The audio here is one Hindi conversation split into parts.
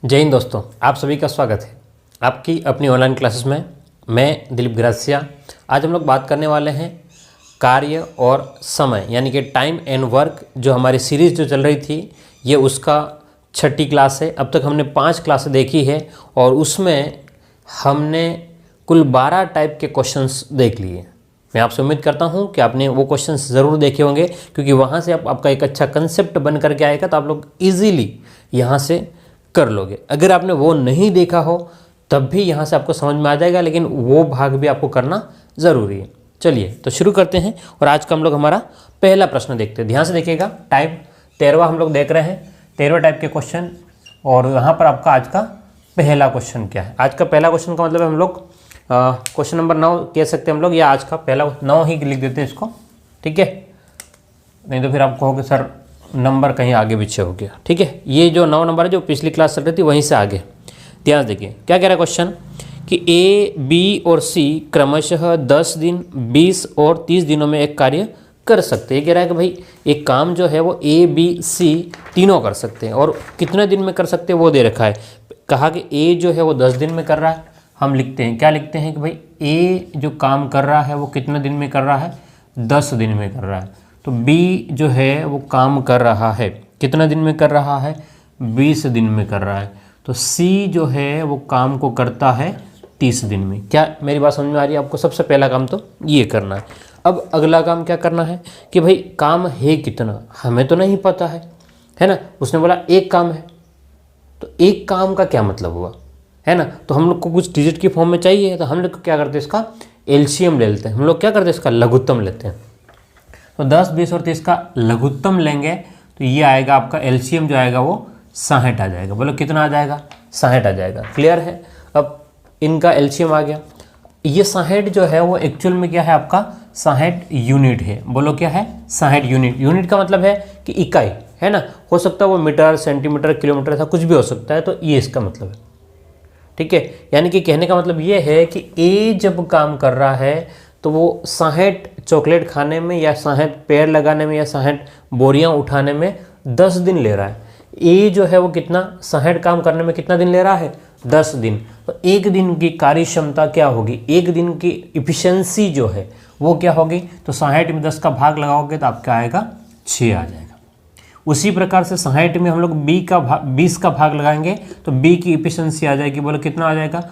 जय हिंद दोस्तों, आप सभी का स्वागत है आपकी अपनी ऑनलाइन क्लासेस में। मैं दिलीप ग्रासिया। आज हम लोग बात करने वाले हैं कार्य और समय यानी कि टाइम एंड वर्क। जो हमारी सीरीज़ जो चल रही थी ये उसका 6ठी क्लास है। अब तक हमने 5 क्लासें देखी है और उसमें हमने कुल 12 टाइप के क्वेश्चंस देख लिए। मैं आपसे उम्मीद करता हूं कि आपने वो क्वेश्चंस ज़रूर देखे होंगे, क्योंकि वहां से आपका एक अच्छा कंसेप्ट बन करके आएगा तो आप लोग ईजीली यहाँ से कर लोगे। अगर आपने वो नहीं देखा हो तब भी यहाँ से आपको समझ में आ जाएगा, लेकिन वो भाग भी आपको करना ज़रूरी है। चलिए तो शुरू करते हैं और आज का हम लोग हमारा पहला प्रश्न देखते हैं। ध्यान से देखिएगा, टाइप 13वां हम लोग देख रहे हैं, 13वें टाइप के क्वेश्चन। और यहाँ पर आपका आज का पहला क्वेश्चन क्या है? आज का पहला क्वेश्चन का मतलब हम लोग क्वेश्चन नंबर 9 कह सकते हैं हम लोग, या आज का पहला 9 ही लिख देते हैं इसको, ठीक है? नहीं तो फिर आप कहोगे सर नंबर कहीं आगे पीछे हो गया। ठीक है, ये जो 9 नंबर है जो पिछली क्लास चल रही थी वहीं से आगे। ध्यान देखिए क्या कह रहा है क्वेश्चन कि ए, बी और सी क्रमशः 10 दिन, 20 और 30 दिनों में एक कार्य कर सकते हैं। ये कह रहा है कि भाई एक काम जो है वो ए, बी, सी तीनों कर सकते हैं और कितने दिन में कर सकते हैं वो दे रखा है। कहा कि ए जो है वो 10 दिन में कर रहा है। हम लिखते हैं, क्या लिखते हैं कि भाई ए जो काम कर रहा है वो कितने दिन में कर रहा है? 10 दिन में कर रहा है। तो बी जो है वो काम कर रहा है कितने दिन में कर रहा है? 20 दिन में कर रहा है। तो सी जो है वो काम को करता है 30 दिन में। क्या मेरी बात समझ में आ रही है आपको? सबसे पहला काम तो ये करना है। अब अगला काम क्या करना है कि भाई काम है कितना, हमें तो नहीं पता है ना। उसने बोला एक काम है, तो एक काम का क्या मतलब हुआ, है ना? तो हम लोग को कुछ डिजिट की फॉर्म में चाहिए, तो हम लोग क्या करते हैं इसका एलसीएम ले लेते हैं। हम लोग क्या करते हैं इसका लघुत्तम लेते हैं। तो 10, 20 और 30 का लघुत्तम लेंगे तो ये आएगा आपका एलसीएम जो आएगा वो 60 आ जाएगा। बोलो कितना आ जाएगा? 60 आ जाएगा। क्लियर है? अब इनका एलसीएम आ गया। ये 60 जो है वो एक्चुअल में क्या है आपका? 60 यूनिट है। बोलो क्या है? 60 यूनिट। यूनिट का मतलब है कि इकाई, है ना? हो सकता है वो मीटर, सेंटीमीटर, किलोमीटर, ऐसा कुछ भी हो सकता है। तो ये इसका मतलब है, ठीक है? यानी कि कहने का मतलब ये है कि ए जब काम कर रहा है तो वो 60 चॉकलेट खाने में या 60 पेड़ लगाने में या 60 बोरियां उठाने में 10 दिन ले रहा है। ए जो है वो कितना 60 काम करने में कितना दिन ले रहा है? 10 दिन। तो एक दिन की कार्य क्षमता क्या होगी? एक दिन की इफिशिएंसी जो है वो क्या होगी? तो 60 में 10 का भाग लगाओगे तो आपका आएगा 6 आ जाएगा। उसी प्रकार से 60 में हम लोग 20 का भाग लगाएंगे तो बी की इफिशिएंसी आ जाएगी। बोलो कितना आ जाएगा?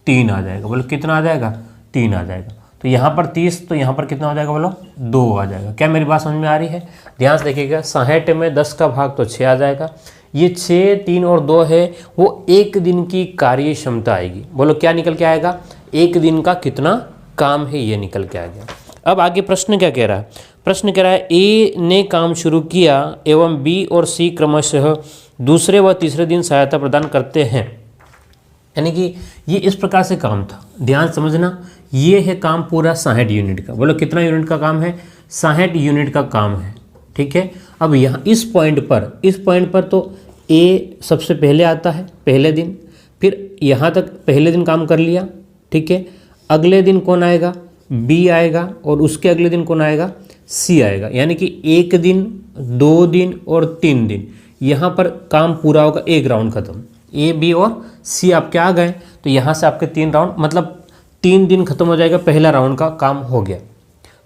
3 आ जाएगा। बोलो कितना आ जाएगा? 3 आ जाएगा। तो यहाँ पर 30, तो यहाँ पर कितना हो जाएगा? बोलो 2 आ जाएगा। क्या मेरी बात समझ में आ रही है? ध्यान से देखिएगा, 60 में 10 का भाग तो 6 आ जाएगा। ये 6, 3 और 2 है वो एक दिन की कार्य क्षमता आएगी। बोलो क्या निकल के आएगा? एक दिन का कितना काम है ये निकल के आ गया। अब आगे प्रश्न क्या कह रहा है? प्रश्न कह रहा है ए ने काम शुरू किया एवं बी और सी क्रमशः दूसरे व तीसरे दिन सहायता प्रदान करते हैं। यानी कि ये इस प्रकार से काम था। ध्यान समझना, ये है काम पूरा 60 यूनिट का। बोलो कितना यूनिट का काम है? 60 यूनिट का काम है, ठीक है? अब यहाँ इस पॉइंट पर तो ए सबसे पहले आता है, पहले दिन। फिर यहाँ तक पहले दिन काम कर लिया, ठीक है? अगले दिन कौन आएगा? बी आएगा। और उसके अगले दिन कौन आएगा? सी आएगा। यानी कि 1 दिन, 2 दिन और 3 दिन यहाँ पर काम पूरा होगा, एक राउंड खत्म। ए, बी और सी आपके आ गए तो यहाँ से आपके 3 राउंड, मतलब 3 दिन खत्म हो जाएगा, पहला राउंड का काम हो गया।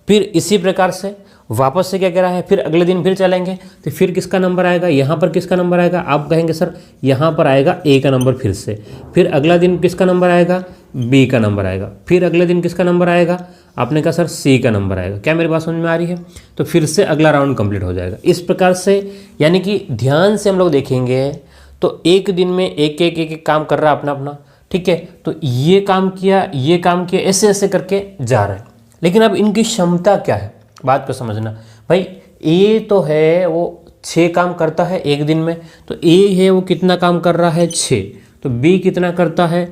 फिर इसी प्रकार से वापस से क्या कह रहा है? फिर अगले दिन फिर चलेंगे तो फिर किसका नंबर आएगा? यहाँ पर किसका नंबर आएगा? आप कहेंगे सर यहाँ पर आएगा ए का नंबर फिर से। फिर अगला दिन किसका नंबर आएगा? बी का नंबर आएगा। फिर अगले दिन किसका नंबर आएगा? आपने कहा सर सी का नंबर आएगा। क्या मेरी बात समझ में आ रही है? तो फिर से अगला राउंड कंप्लीट हो जाएगा इस प्रकार से। यानी कि ध्यान से हम लोग देखेंगे तो एक दिन में एक एक काम कर रहा है अपना अपना, ठीक है? तो ये काम किया, ये काम किया, ऐसे ऐसे करके जा रहा है। लेकिन अब इनकी क्षमता क्या है, बात को समझना भाई। ए तो है वो 6 काम करता है एक दिन में, तो ए है वो कितना काम कर रहा है? 6। तो बी कितना करता है?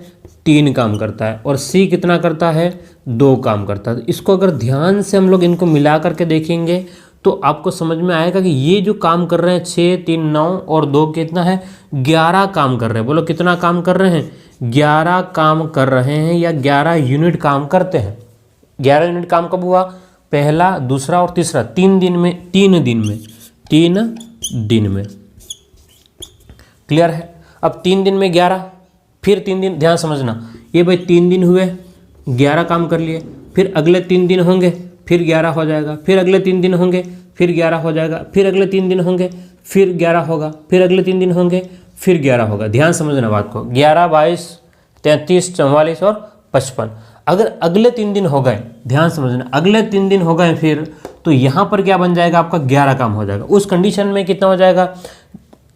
3 काम करता है। और सी कितना करता है? 2 काम करता है। तो इसको अगर ध्यान से हम लोग इनको मिला करके देखेंगे तो आपको समझ में आएगा कि ये जो काम कर रहे हैं 6, 3, 9 और 2 कितना है? 11 काम कर रहे हैं। बोलो कितना काम कर रहे हैं? 11 काम कर रहे हैं या 11 यूनिट काम करते हैं। 11 यूनिट काम कब हुआ? पहला, दूसरा और तीसरा 3 दिन में। क्लियर है? अब 3 दिन में 11, फिर 3 दिन, ध्यान समझना, ये भाई 3 दिन हुए 11 काम कर लिए, फिर अगले 3 दिन होंगे फिर 11 हो जाएगा, फिर अगले 3 दिन होंगे फिर 11 हो जाएगा, फिर अगले 3 दिन होंगे फिर 11 होगा, फिर अगले 3 दिन होंगे फिर 11 होगा। ध्यान समझना बात को, 11, 22, 33, 44 और 55। अगर अगले 3 दिन हो गए, ध्यान समझना, अगले 3 दिन हो गए फिर, तो यहाँ पर क्या बन जाएगा आपका 11 काम हो जाएगा। उस कंडीशन में कितना हो जाएगा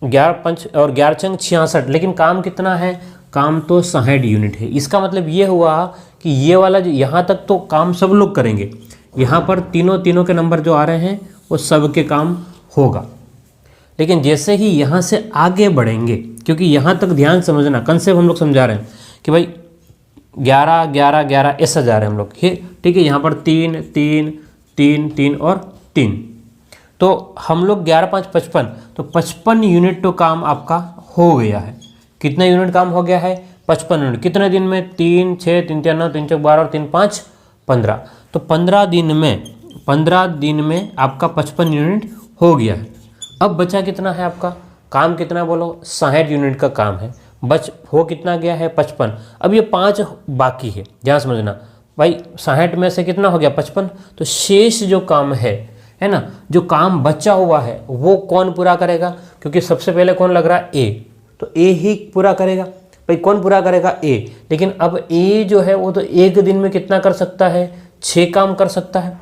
11 पंच और 11 चंग 66, लेकिन काम कितना है, काम तो 60 यूनिट है। इसका मतलब ये हुआ कि ये वाला जो यहाँ तक तो काम सब लोग करेंगे, यहाँ पर तीनों के नंबर जो आ रहे हैं वो सब के काम होगा। लेकिन जैसे ही यहाँ से आगे बढ़ेंगे, क्योंकि यहाँ तक ध्यान समझना, कंसेप्ट हम लोग समझा रहे हैं कि भाई 11 11 11 ऐसा जा रहे हैं हम लोग, ठीक है। यहाँ पर 3 3 3 3 और 3, तो हम लोग 11 5 55, तो 55 यूनिट तो काम आपका हो गया है। कितना यूनिट काम हो गया है, 55 यूनिट। कितने दिन में, 3 6 3 3 9 3 4 12 और 3 5 15, तो 15 दिन में आपका 55 यूनिट हो गया है। अब बचा कितना है आपका काम, कितना बोलो, 60 यूनिट का काम है, बच हो कितना गया है 55। अब ये 5 बाकी है, ध्यान समझना भाई, 60 में से कितना हो गया 55, तो शेष जो काम है ना, जो काम बचा हुआ है वो कौन पूरा करेगा, क्योंकि सबसे पहले कौन लग रहा है ए, तो ए ही पूरा करेगा भाई। कौन पूरा करेगा, ए। लेकिन अब ए जो है वो तो एक दिन में कितना कर सकता है, 6 काम कर सकता है।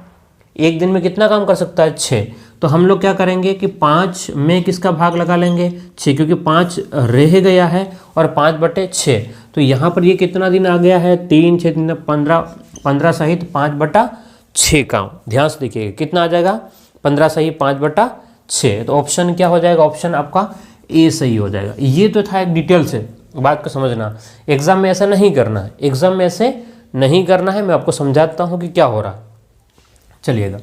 एक दिन में कितना काम कर सकता है, 6। तो हम लोग क्या करेंगे कि 5 में किसका भाग लगा लेंगे, 6, क्योंकि 5 रह गया है और 5/6, तो यहाँ पर ये कितना दिन आ गया है, 3 6 3 15, 15 सहित 5/6 काम। ध्यान से देखिएगा कितना आ जाएगा, 15 सहित 5/6, तो ऑप्शन क्या हो जाएगा, ऑप्शन आपका ए सही हो जाएगा। ये तो था एक डिटेल से, बात को समझना, एग्जाम में ऐसा नहीं करना है, एग्जाम में ऐसे नहीं करना है। मैं आपको समझाता हूँ कि क्या हो रहा है, चलिएगा।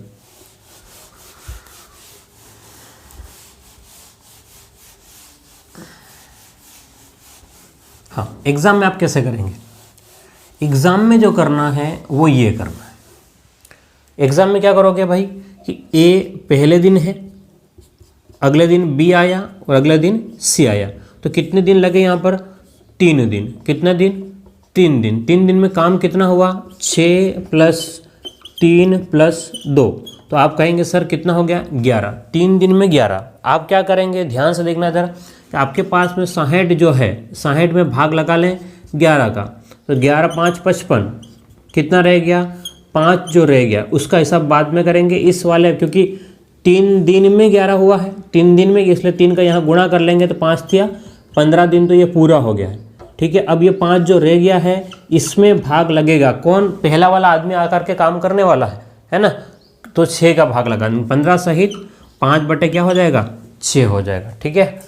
हाँ, एग्जाम में आप कैसे करेंगे, एग्जाम में जो करना है वो ये करना है। एग्जाम में क्या करोगे भाई कि ए पहले दिन है, अगले दिन बी आया और अगले दिन सी आया, तो कितने दिन लगे यहाँ पर, 3 दिन। कितने दिन, 3 दिन। 3 दिन में काम कितना हुआ, 6 + 3 + 2, तो आप कहेंगे सर कितना हो गया, 11। 3 दिन में 11। आप क्या करेंगे, ध्यान से देखना जरा, आपके पास में 60 जो है, 60 में भाग लगा लें 11 का, तो 11 5 55, कितना रह गया, 5 जो रह गया उसका हिसाब बाद में करेंगे इस वाले, क्योंकि 3 दिन में 11 हुआ है, 3 दिन में, इसलिए 3 का यहाँ गुणा कर लेंगे तो 5 थिया 15 दिन, तो ये पूरा हो गया है, ठीक है। अब ये 5 जो रह गया है इसमें भाग लगेगा कौन, पहला वाला आदमी आकर के काम करने वाला है ना, तो 6 का भाग लगा, 15 सहित 5 क्या हो जाएगा, 6 हो जाएगा, ठीक है।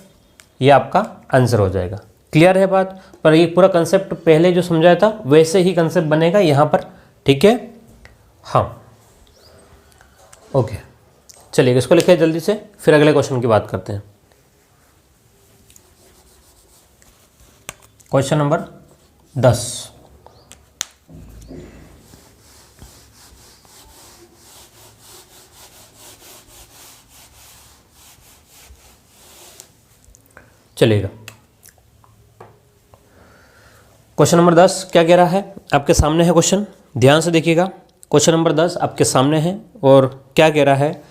ये आपका आंसर हो जाएगा। क्लियर है बात, पर ये पूरा कंसेप्ट पहले जो समझाया था वैसे ही कंसेप्ट बनेगा यहाँ पर, ठीक है। हाँ, ओके, चलिए इसको लिखिए जल्दी से, फिर अगले क्वेश्चन की बात करते हैं। क्वेश्चन नंबर 10, चलेगा। क्वेश्चन नंबर 10 क्या कह रहा है, आपके सामने है क्वेश्चन, ध्यान से देखिएगा। क्वेश्चन नंबर 10 आपके सामने है और क्या कह रहा है,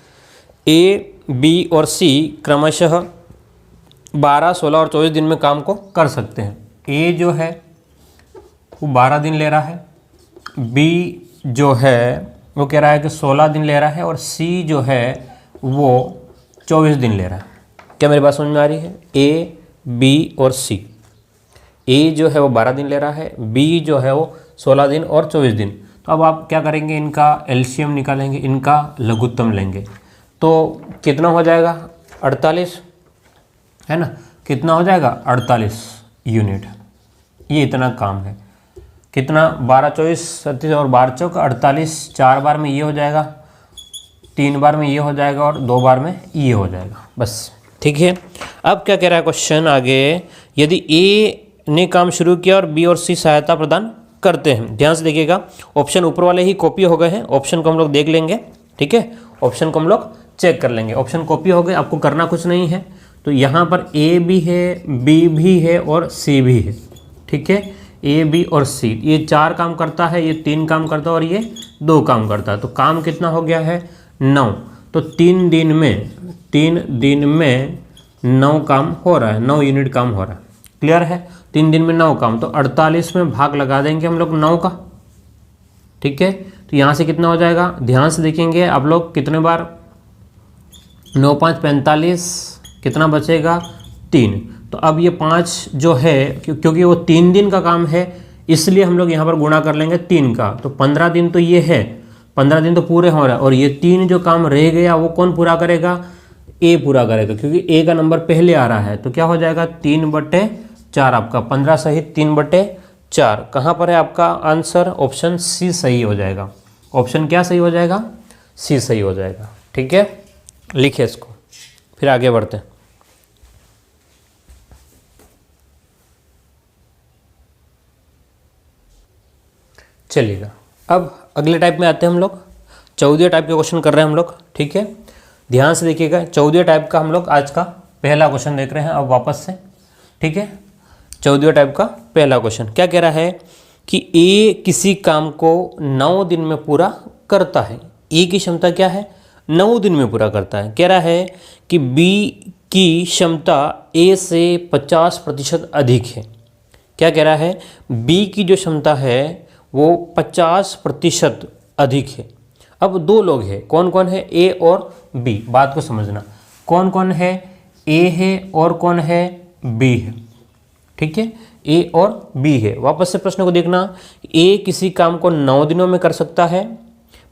ए, बी और सी क्रमशः 12, 16 और 24 दिन में काम को कर सकते हैं। ए जो है वो 12 दिन ले रहा है, बी जो है वो कह रहा है कि 16 दिन ले रहा है, और सी जो है वो 24 दिन ले रहा है। क्या मेरी बात समझ में आ रही है, ए, बी और सी। ए जो है वो 12 दिन ले रहा है, बी जो है वो 16 दिन और 24 दिन। तो अब आप क्या करेंगे, इनका एलसीएम निकालेंगे, इनका लघुत्तम लेंगे, तो कितना हो जाएगा, 48, है ना। कितना हो जाएगा, 48 यूनिट। ये इतना काम है, कितना, 12 24 37 और 12 चौक 48, 4 बार में ये हो जाएगा, 3 बार में ये हो जाएगा और 2 बार में ये हो जाएगा, बस, ठीक है। अब क्या कह रहा है क्वेश्चन आगे, यदि ए ने काम शुरू किया और बी और सी सहायता प्रदान करते हैं। ध्यान से देखिएगा, ऑप्शन ऊपर वाले ही कॉपी हो गए हैं, ऑप्शन को हम लोग देख लेंगे, ठीक है। ऑप्शन को हम लोग चेक कर लेंगे, ऑप्शन कॉपी हो गए, आपको करना कुछ नहीं है, तो यहाँ पर ए भी है, बी भी है और सी भी है। ठीक है, ए बी और सी, ये 4 काम करता है, ये 3 काम करता है और ये 2 काम करता है। तो काम कितना हो गया है 9। तो 3 दिन में 9 काम हो रहा है, 9 यूनिट काम हो रहा है। क्लियर है, 3 दिन में 9 काम, तो 48 में भाग लगा देंगे हम लोग 9 का। ठीक है, तो यहाँ से कितना हो जाएगा, ध्यान से देखेंगे आप लोग कितने बार, 9 5 45, कितना बचेगा 3। तो अब ये 5 जो है, क्योंकि वो 3 दिन का काम है इसलिए हम लोग यहाँ पर गुणा कर लेंगे 3 का। तो 15 दिन तो ये है, 15 दिन तो पूरे हो रहा है, और ये 3 जो काम रह गया वो कौन पूरा करेगा, ए पूरा करेगा, क्योंकि ए का नंबर पहले आ रहा है। तो क्या हो जाएगा 3/4 आपका, 15 सहित 3/4 कहाँ पर है आपका आंसर, ऑप्शन सी सही हो जाएगा। ऑप्शन क्या सही हो जाएगा, सी सही हो जाएगा। ठीक है, लिखे इसको, फिर आगे बढ़ते हैं। चलिएगा, अब अगले टाइप में आते हैं हम लोग। 14 टाइप के क्वेश्चन कर रहे हैं हम लोग। ठीक है, ध्यान से देखिएगा, 14 टाइप का हम लोग आज का पहला क्वेश्चन देख रहे हैं अब वापस से। ठीक है, 14 टाइप का पहला क्वेश्चन क्या कह रहा है कि ए किसी काम को 9 दिन में पूरा करता है। ए की क्षमता क्या है, 9 दिन में पूरा करता है। कह रहा है कि बी की क्षमता ए से 50% अधिक है। क्या कह रहा है, बी की जो क्षमता है वो 50% अधिक है। अब 2 लोग हैं, कौन कौन है, ए और बी। बात को समझना, कौन कौन है, ए है और कौन है, बी है। ठीक है, ए और बी है। वापस से प्रश्न को देखना, ए किसी काम को 9 दिनों में कर सकता है,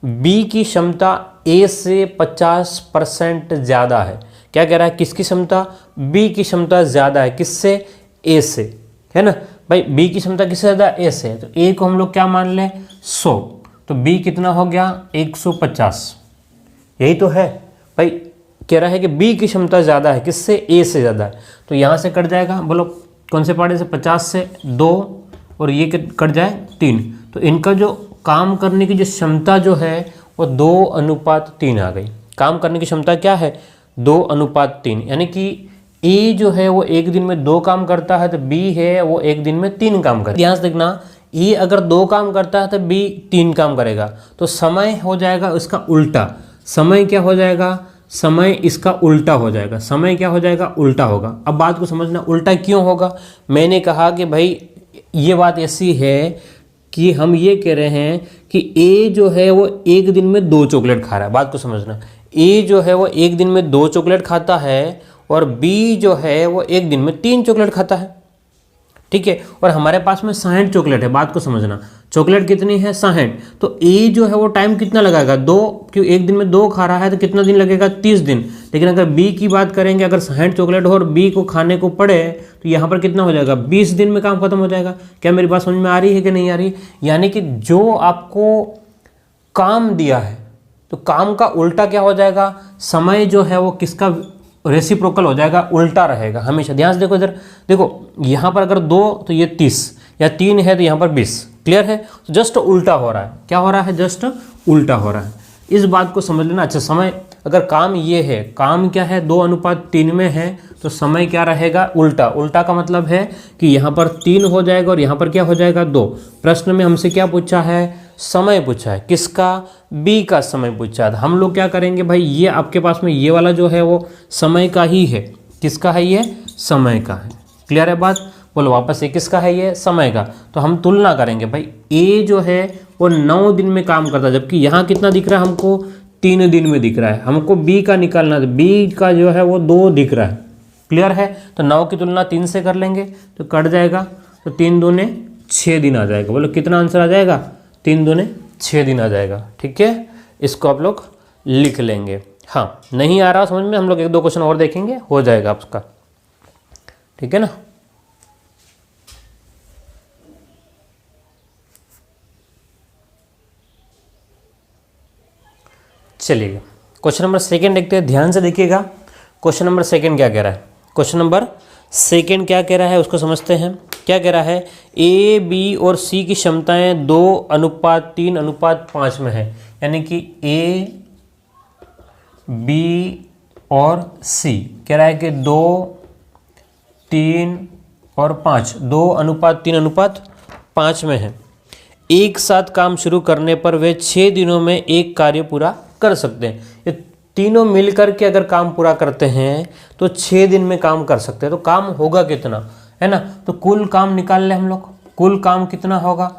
बी की क्षमता ए से 50% ज़्यादा है। क्या कह रहा है, किसकी क्षमता, बी की क्षमता ज़्यादा है, किससे, ए से, है ना भाई। बी की क्षमता किससे ज़्यादा, ए से। तो ए को हम लोग क्या मान लें 100, तो बी कितना हो गया 150। यही तो है भाई, कह रहा है कि बी की क्षमता ज़्यादा है, किससे, ए से ज़्यादा है। तो यहाँ से कट जाएगा, बोलो कौन से पार्ट से, 50 से 2 और ये कट जाए 3। तो इनका जो काम करने की जो क्षमता जो है वो 2:3 आ गई। काम करने की क्षमता क्या है, 2:3, यानी कि ए जो है वो एक दिन में 2 काम करता है, तो बी है वो एक दिन में 3 काम करेगा। ध्यान से देखना, ए अगर 2 काम करता है तो बी 3 काम करेगा, तो समय हो जाएगा इसका उल्टा। समय क्या हो जाएगा, समय इसका उल्टा हो जाएगा। समय क्या हो जाएगा, उल्टा होगा। अब बात को समझना, उल्टा क्यों होगा। मैंने कहा कि भाई ये बात ऐसी है कि हम ये कह रहे हैं कि ए जो है वो एक दिन में 2 चॉकलेट खा रहा है। बात को समझना, ए जो है वो एक दिन में 2 चॉकलेट खाता है और बी जो है वो एक दिन में 3 चॉकलेट खाता है। ठीक है, और हमारे पास में 60 चॉकलेट है। बात को समझना, चॉकलेट कितनी है 60। तो ए जो है वो टाइम कितना लगाएगा 2, क्यों एक दिन में 2 खा रहा है तो कितना दिन लगेगा 30 दिन। लेकिन अगर बी की बात करेंगे, अगर 60 चॉकलेट हो और बी को खाने को पड़े तो यहाँ पर कितना हो जाएगा 20 दिन में काम खत्म हो जाएगा। क्या मेरी बात समझ में आ रही है कि नहीं आ रही। यानी कि जो आपको काम दिया है तो काम का उल्टा क्या हो जाएगा, समय जो है वो किसका रेसिप्रोकल हो जाएगा, उल्टा रहेगा हमेशा। ध्यान से देखो इधर, देखो यहाँ पर अगर 2 तो ये 30, या 3 है तो यहाँ पर 20। क्लियर है, तो जस्ट उल्टा हो रहा है। क्या हो रहा है, जस्ट उल्टा हो रहा है। इस बात को समझ लेना। अच्छा, समय अगर काम ये है, काम क्या है 2:3 में है, तो समय क्या रहेगा, उल्टा। उल्टा का मतलब है कि यहाँ पर 3 हो जाएगा और यहाँ पर क्या हो जाएगा 2। प्रश्न में हमसे क्या पूछा है, समय पूछा है, किसका, बी का समय पूछा है। हम लोग क्या करेंगे भाई, ये आपके पास में ये वाला जो है वो समय का ही है। किसका है, ये समय का है। क्लियर है बात, बोलो वापस से, किसका है, ये समय का। तो हम तुलना करेंगे भाई, ए जो है वो 9 दिन में काम करता है, जबकि यहाँ कितना दिख रहा है हमको, 3 दिन में दिख रहा है। हमको बी का निकालना है, बी का जो है वो 2 दिख रहा है। क्लियर है, तो 9 की तुलना 3 से कर लेंगे तो कट जाएगा, तो 3 दूने 6 दिन आ जाएगा। बोलो कितना आंसर आ जाएगा, 3 दूने 6 दिन आ जाएगा। ठीक है, इसको आप लोग लिख लेंगे। हाँ, नहीं आ रहा समझ में, हम लोग 1-2 क्वेश्चन और देखेंगे, हो जाएगा आपका। ठीक है ना। चलिएगा, क्वेश्चन नंबर 2 देखते हैं। ध्यान से देखिएगा, क्वेश्चन नंबर 2 क्या कह रहा है। क्वेश्चन नंबर 2 क्या कह रहा है उसको समझते हैं। क्या कह रहा है, ए बी और सी की क्षमताएं 2:3:5 में है। यानी कि ए बी और सी कह रहा है कि 2, 3 और 5, 2:3:5 में है। एक साथ काम शुरू करने पर वे 6 दिनों में एक कार्य पूरा कर सकते हैं। ये तीनों मिलकर के अगर काम पूरा करते हैं तो 6 दिन में काम कर सकते हैं। तो काम होगा कितना, है ना। तो कुल काम निकाल ले हम लोग, कुल काम कितना होगा,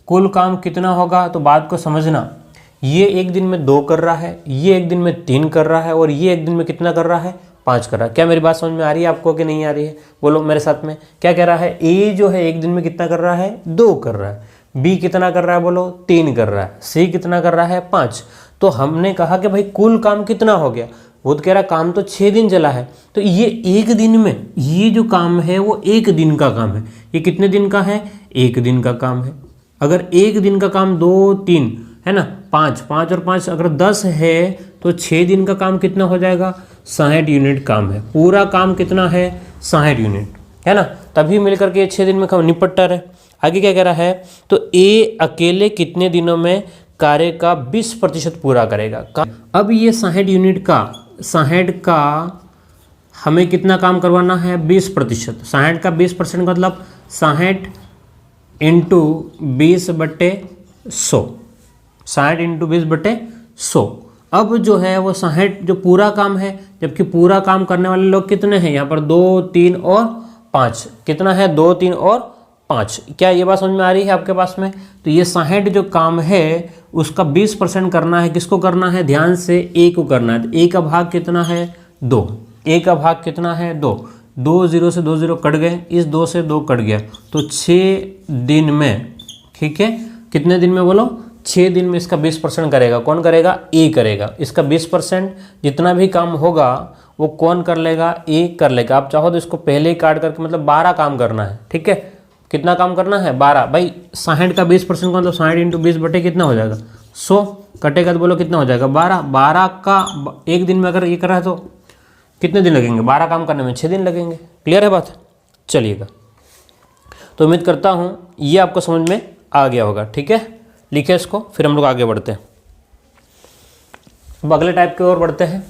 कुल काम कितना होगा। तो बात को समझना, ये एक दिन में 2 कर रहा है, ये एक दिन में 3 कर रहा है, और ये एक दिन में कितना कर रहा है, 5 कर रहा है। क्या मेरी बात समझ में आ रही है आपको कि नहीं आ रही है? बोलो मेरे साथ में। क्या कह रहा है, ए जो है एक दिन में कितना कर रहा है, 2 कर रहा है। बी कितना कर रहा है, बोलो 3 कर रहा है। सी कितना कर रहा है, 5। तो हमने कहा कि भाई कुल काम कितना हो गया, वो तो कह रहा काम तो 6 दिन चला है। तो ये एक दिन में, ये जो काम है वो एक दिन का काम है। ये कितने दिन का है, एक दिन का काम है। अगर एक दिन का काम 2, 3 है ना, 5 और 5 अगर 10 है तो 6 दिन का काम कितना हो जाएगा, 60 यूनिट काम है। पूरा काम कितना है, 60 यूनिट, है ना। तभी मिलकर के 6 दिन में काम निपटता है। आगे क्या कह रहा है, तो ए अकेले कितने दिनों में कार्य का 20% पूरा करेगा। अब ये 60 यूनिट का, 60 का हमें कितना काम करवाना है, 20%। 60 का 20% मतलब 60 इंटू 20/100, 60 इंटू 20/100। अब जो है वो 60 जो पूरा काम है, जबकि पूरा काम करने वाले लोग कितने हैं यहाँ पर, 2, 3 और 5। कितना है, 2, 3 और 5। क्या ये बात समझ में आ रही है आपके पास में? तो ये 60 जो काम है उसका 20% करना है। किसको करना है, ध्यान से, ए को करना है। ए का भाग कितना है, 2। ए का भाग कितना है, 2। 2 0 से 2 0 कट गए, इस 2 से 2 कट गया, तो 6 दिन में, ठीक है, कितने दिन में बोलो, 6 दिन में इसका 20% करेगा। कौन करेगा, ए करेगा। इसका 20% जितना भी काम होगा वो कौन कर लेगा, ए कर लेगा। आप चाहो तो इसको पहले ही काट करके, मतलब 12 काम करना है, ठीक है। कितना काम करना है, 12। भाई 60 का 20% का मतलब 60 इंटू 20 बटे कितना हो जाएगा, 100 कटेगा तो बोलो कितना हो जाएगा, 12। 12 का एक दिन में अगर ये कर रहा है तो कितने दिन लगेंगे, 12 काम करने में 6 दिन लगेंगे। क्लियर है बात? चलिएगा, तो उम्मीद करता हूँ ये आपको समझ में आ गया होगा, ठीक है। लिखे इसको, फिर हम लोग आगे बढ़ते हैं। अब अगले टाइप की ओर बढ़ते हैं।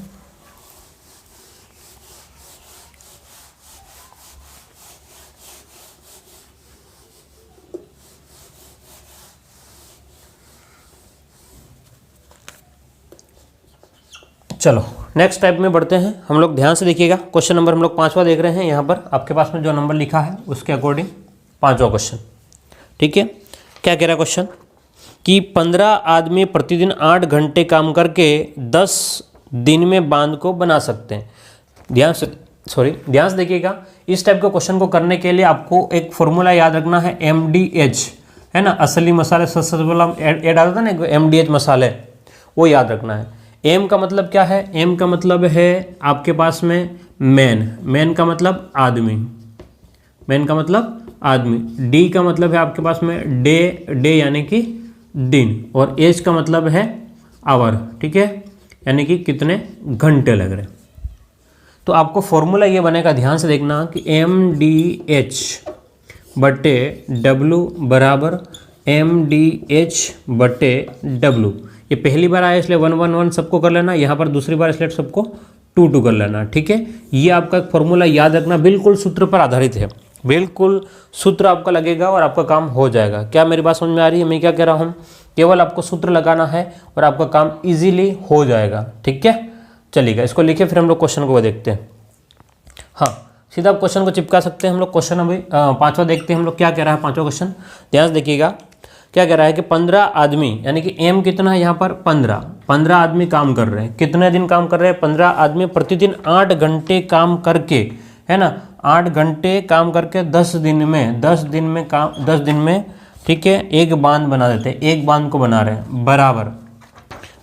चलो नेक्स्ट टाइप में बढ़ते हैं हम लोग। ध्यान से देखिएगा, क्वेश्चन नंबर हम लोग 5वां देख रहे हैं। यहाँ पर आपके पास में जो नंबर लिखा है उसके अकॉर्डिंग 5वां क्वेश्चन, ठीक है। क्या कह रहा है क्वेश्चन कि 15 आदमी प्रतिदिन 8 घंटे काम करके 10 दिन में बांध को बना सकते हैं। ध्यान से देखिएगा। इस टाइप के क्वेश्चन को करने के लिए आपको एक फॉर्मूला याद रखना है, MDH, है ना, असली मसाले ऐड आता था ना, MDH मसाले, वो याद रखना है। एम का मतलब क्या है, एम का मतलब है आपके पास में मैन का मतलब आदमी, मैन का मतलब आदमी। डी का मतलब है आपके पास में डे यानी कि दिन, और एच का मतलब है आवर, ठीक है, यानी कि कितने घंटे लग रहे। तो आपको फॉर्मूला ये बनेगा, ध्यान से देखना, कि MDH बटे W बराबर MDH/W। ये पहली बार आया इसलिए 1 1 1 सबको कर लेना, यहाँ पर दूसरी बार इसलिए सबको 2 2 कर लेना, ठीक है। ये आपका फॉर्मूला याद रखना, बिल्कुल सूत्र पर आधारित है, बिल्कुल सूत्र आपका लगेगा और आपका काम हो जाएगा। क्या मेरी बात समझ में आ रही है, मैं क्या कह रहा हूँ? केवल आपको सूत्र लगाना है और आपका काम ईजिली हो जाएगा, ठीक है। चलिएगा, इसको लिखे, फिर हम लोग क्वेश्चन को देखते हैं। हाँ, सीधा आप क्वेश्चन को चिपका सकते हैं हम लोग। क्वेश्चन अभी 5वां देखते हैं हम लोग, क्या कह रहा है 5वां क्वेश्चन। ध्यान से देखिएगा, क्या कह रहा है कि 15 आदमी, यानी कि एम कितना है यहाँ पर, 15 आदमी काम कर रहे हैं। कितने दिन काम कर रहे हैं, 15 आदमी प्रतिदिन 8 घंटे काम करके, है ना, 8 घंटे काम करके 10 दिन में, ठीक है, एक बांध बना देते हैं। एक बांध को बना रहे हैं बराबर।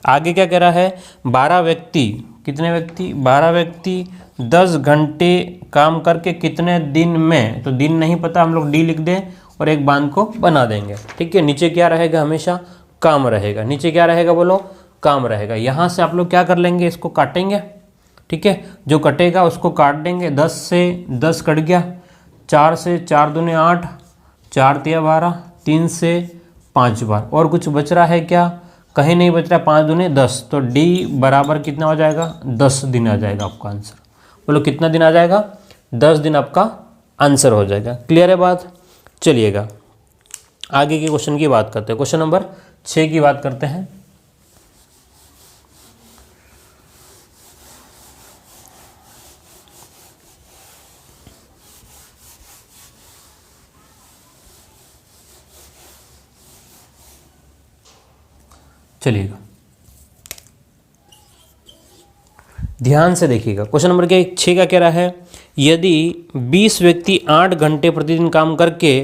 आगे क्या कह रहा है, 12 व्यक्ति, कितने व्यक्ति, 12 व्यक्ति 10 घंटे काम करके कितने दिन में, तो दिन नहीं पता, हम लोग डी लिख दें और एक बांध को बना देंगे, ठीक है। नीचे क्या रहेगा, हमेशा काम रहेगा। नीचे क्या रहेगा, बोलो काम रहेगा। यहाँ से आप लोग क्या कर लेंगे, इसको काटेंगे, ठीक है। जो कटेगा उसको काट देंगे, 10 से 10 कट गया, 4 से 4 दूने 8, 4 तिया 12, 3 से 5 बार, और कुछ बच रहा है क्या, कहीं नहीं बच रहा, 5 दूनी 10, तो डी बराबर कितना हो जाएगा, 10 दिन आ जाएगा आपका आंसर। बोलो कितना दिन आ जाएगा, 10 दिन आपका आंसर हो जाएगा। क्लियर है बात। चलिएगा आगे के क्वेश्चन की बात करते हैं। क्वेश्चन नंबर 6 की बात करते हैं। चलिएगा ध्यान से देखिएगा। क्वेश्चन नंबर 6 का कह रहा है, यदि 20 व्यक्ति 8 घंटे प्रतिदिन काम करके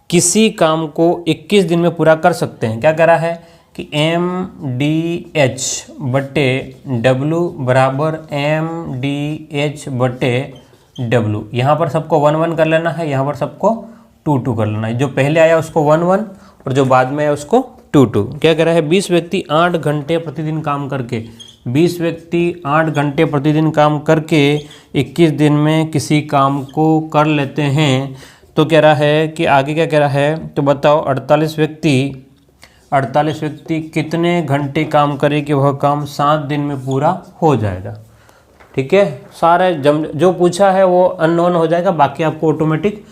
किसी काम को 21 दिन में पूरा कर सकते हैं। क्या कह रहा है कि MDH/W बराबर MDH/W। यहाँ पर सबको 1 1 कर लेना है, यहाँ पर सबको 2 2 कर लेना है। जो पहले आया उसको 1 1 और जो बाद में आया उसको 2 2। क्या कह रहा है, 20 व्यक्ति 8 घंटे प्रतिदिन काम करके, 20 व्यक्ति 8 घंटे प्रतिदिन काम करके 21 दिन में किसी काम को कर लेते हैं। तो कह रहा है कि आगे क्या कह रहा है, तो बताओ 48 व्यक्ति कितने घंटे काम करे कि वह काम 7 दिन में पूरा हो जाएगा। ठीक है, सारे जो पूछा है वो अननोन हो जाएगा, बाकी आपको ऑटोमेटिक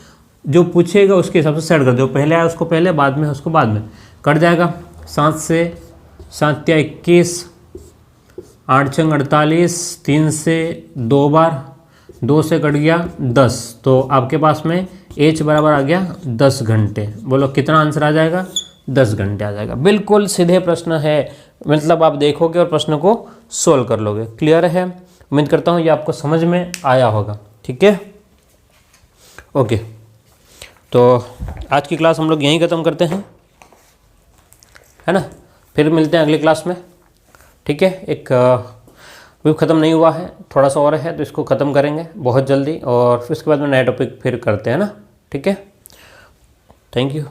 जो पूछेगा उसके हिसाब से सेट कर दो। पहले आया उसको पहले, बाद में उसको बाद में कट जाएगा। 7 से 7 या 21, 8 छंग 48, 3 से 2 बार, 2 से कट गया 10, तो आपके पास में H बराबर आ गया 10 घंटे। बोलो कितना आंसर आ जाएगा, 10 घंटे आ जाएगा। बिल्कुल सीधे प्रश्न है, मतलब आप देखोगे और प्रश्न को सोल्व कर लोगे। क्लियर है, उम्मीद करता हूँ ये आपको समझ में आया होगा। ठीक है, ओके, तो आज की क्लास हम लोग यहीं ख़त्म करते हैं, है ना। फिर मिलते हैं अगली क्लास में। ठीक है, एक भी ख़त्म नहीं हुआ है, थोड़ा सा और है, तो इसको ख़त्म करेंगे बहुत जल्दी और फिर उसके बाद में नया टॉपिक फिर करते हैं ना। ठीक है, थैंक यू।